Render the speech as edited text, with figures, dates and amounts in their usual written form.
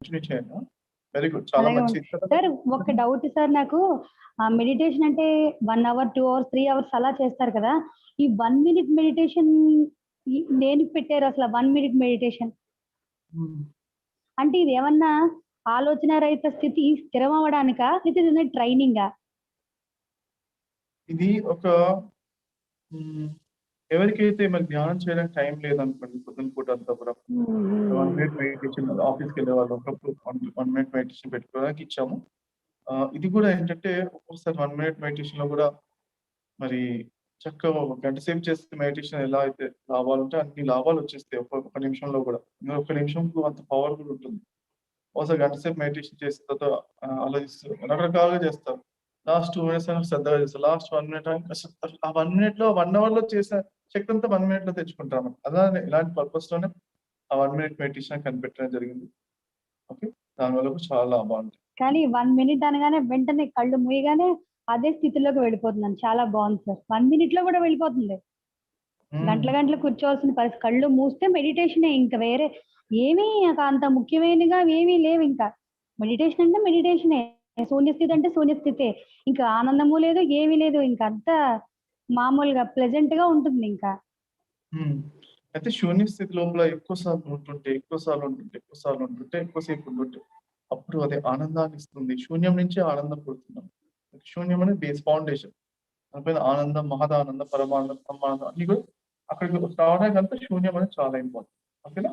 Continue చేయండి. Very good, చాలా అలాగే మంచిది. సార్. ఒక డౌట్ సార్ నాకు, మెడిటేషన్ అంటే 1 అవర్ 2 అవర్స్ 3 అవర్స్ అలా చేస్తారు కదా, ఈ 1 మినిట్ మెడిటేషన్ దేనికి పెట్టారు అసలు? 1 మినిట్ మెడిటేషన్ అంటే ఇది ఏమన్నా ఆలోచన రహిత స్థితి స్థిరం అవ్వడానికా, ఇది ట్రైనింగా? ఇది ఒక ఎవరికైతే మరి ధ్యానం చేయడానికి టైం లేదనుకోండి, పొద్దున పూట అంతా కూడా 1 మినిట్ మెడిటేషన్, ఆఫీస్కి వెళ్ళే వాళ్ళు ఒకప్పుడు 1 మినిట్ మెడిటేషన్ పెట్టుకోవడానికి ఇచ్చాము. ఇది కూడా ఏంటంటే ఒక్కొక్కసారి 1 మినిట్ మెడిటేషన్ లో కూడా మరి చక్కగా ఒక గంట సేపు చేస్తే మెడిటేషన్ ఎలా అయితే లాభాలు ఉంటే అన్ని లాభాలు వచ్చేస్తాయి ఒక్క నిమిషంలో కూడా. ఒక్క నిమిషంకు అంత పవర్ఫుల్ ఉంటుంది. ఒకసారి గంట సేపు మెడిటేషన్ చేసిన తర్వాత ఆలోచిస్తూ రకరకాలుగా చేస్తారు. లాస్ట్ 2 మినిట్స్ అయినా శ్రద్ధగా చేస్తారు. లాస్ట్ 1 మినిట్ ఆ 1 మినిట్ లో 1 అవర్ లో చేసిన శక్తి అంతా 1 మినిట్ లో తెచ్చుకుంటారు. అలానే ఇలాంటి పర్పస్ లోనే ఆ 1 మినిట్ మెడిటేషన్ కనిపెట్టడం జరిగింది. ఓకే, దానివల్ల కూడా చాలా లాభాలు ఉంటాయి. కానీ 1 మినిట్ అనగానే వెంటనే కళ్ళు మూయగానే అదే స్థితిలోకి వెళ్ళిపోతున్నాను. చాలా బాగుంది సార్. 1 మినిట్ లో కూడా వెళ్ళిపోతుంది. గంటలు కూర్చోవాల్సిన పరిస్థితి. కళ్ళు మూస్తే మెడిటేషనే, ఇంకా వేరే ఏమీ అంత ముఖ్యమైనగా ఏమీ లేవు. ఇంకా మెడిటేషన్ అంటే మెడిటేషనే, శూన్యస్థితి అంటే శూన్యస్థితే. ఇంకా ఆనందము లేదు, ఏమీ లేదు. ఇంకా అంతా మామూలుగా ప్లెజెంట్ గా ఉంటుంది. ఇంకా అయితే శూన్య స్థితి లోపల ఎక్కువసేపు ఉంటుంటే అప్పుడు అది ఆనందాన్ని ఇస్తుంది. శూన్యం నుంచి ఆనందం పుడుతున్నాం. శూన్యం అనేది బేస్ ఫౌండేషన్. దానిపైన ఆనందం, మహదానందం, పరమానందం, బ్రహ్మానందం అన్ని కూడా అక్కడికి రావడానికి అంతా శూన్యం అనేది చాలా ఇంపార్టెంట్. ఓకేనా?